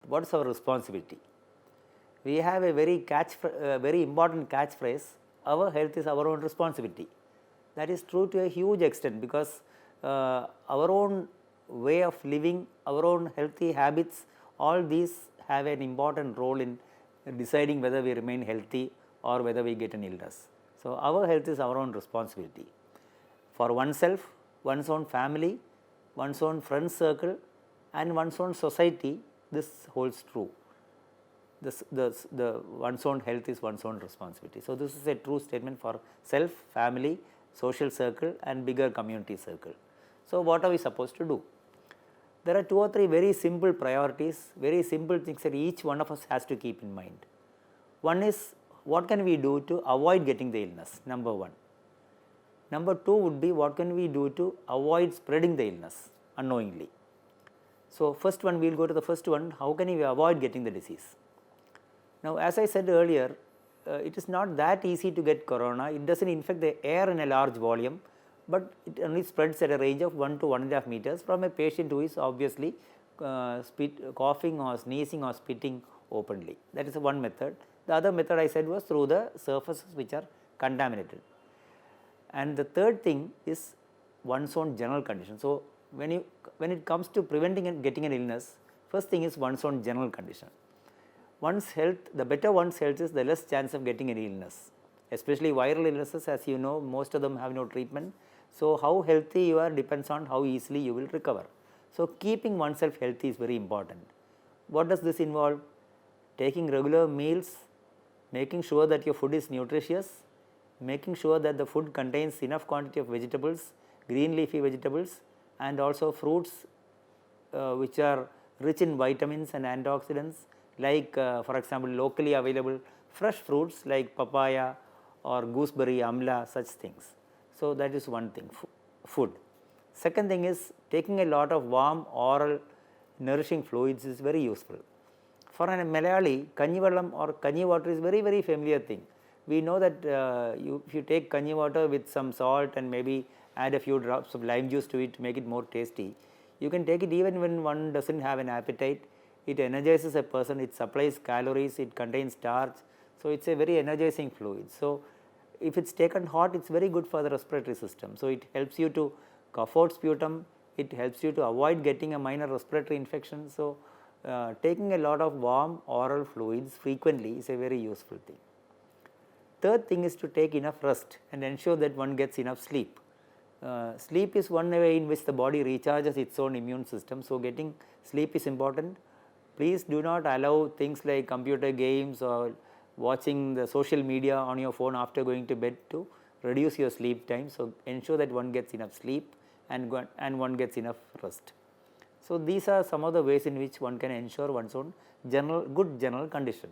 what is our responsibility? We have a very important catchphrase, our health is our own responsibility. That is true to a huge extent, because our own way of living, our own healthy habits, all these have an important role in deciding whether we remain healthy or whether we get an illness. So, our health is our own responsibility for oneself, one's own family, one's own friend circle, and one's own society. This holds true. One's own health is one's own responsibility. So, this is a true statement for self, family, social circle, and bigger community circle. So, what are we supposed to do? There are 2 or 3 very simple priorities, very simple things that each one of us has to keep in mind. One is, what can we do to avoid getting the illness? Number 1. Number 2 would be, what can we do to avoid spreading the illness unknowingly? So, first one, we will go to the first one, how can we avoid getting the disease? Now, as I said earlier, it is not that easy to get corona. It does not infect the air in a large volume, but it only spreads at a range of 1 to 1.5 meters from a patient who is obviously coughing or sneezing or spitting openly. That is one method. The other method I said was through the surfaces which are contaminated. And the third thing is one's own general condition. So, when it comes to preventing and getting an illness, first thing is one's own general condition. One's health, the better one's health is, the less chance of getting any illness, especially viral illnesses. As you know, most of them have no treatment. So, how healthy you are depends on how easily you will recover. So, keeping oneself healthy is very important. What does this involve? Taking regular meals, making sure that your food is nutritious, making sure that the food contains enough quantity of vegetables, green leafy vegetables, and also fruits which are rich in vitamins and antioxidants, like for example, locally available fresh fruits like papaya or gooseberry, amla, such things. So, that is one thing, food. Second thing is, taking a lot of warm oral nourishing fluids is very useful. For a Malayali, kanji vellam or kanji water is very familiar thing. We know that if you take kanji water with some salt and maybe add a few drops of lime juice to it to make it more tasty, you can take it even when one does not have an appetite. It energizes a person, it supplies calories, it contains starch. So, it is a very energizing fluid. So, if it is taken hot, it is very good for the respiratory system. So, it helps you to cough out sputum, it helps you to avoid getting a minor respiratory infection. So, taking a lot of warm oral fluids frequently is a very useful thing. Third thing is to take enough rest and ensure that one gets enough sleep. Sleep is one way in which the body recharges its own immune system. So, getting sleep is important. Please do not allow things like computer games or watching the social media on your phone after going to bed to reduce your sleep time. So, ensure that one gets enough sleep and one gets enough rest. So, these are some of the ways in which one can ensure one's own good general condition.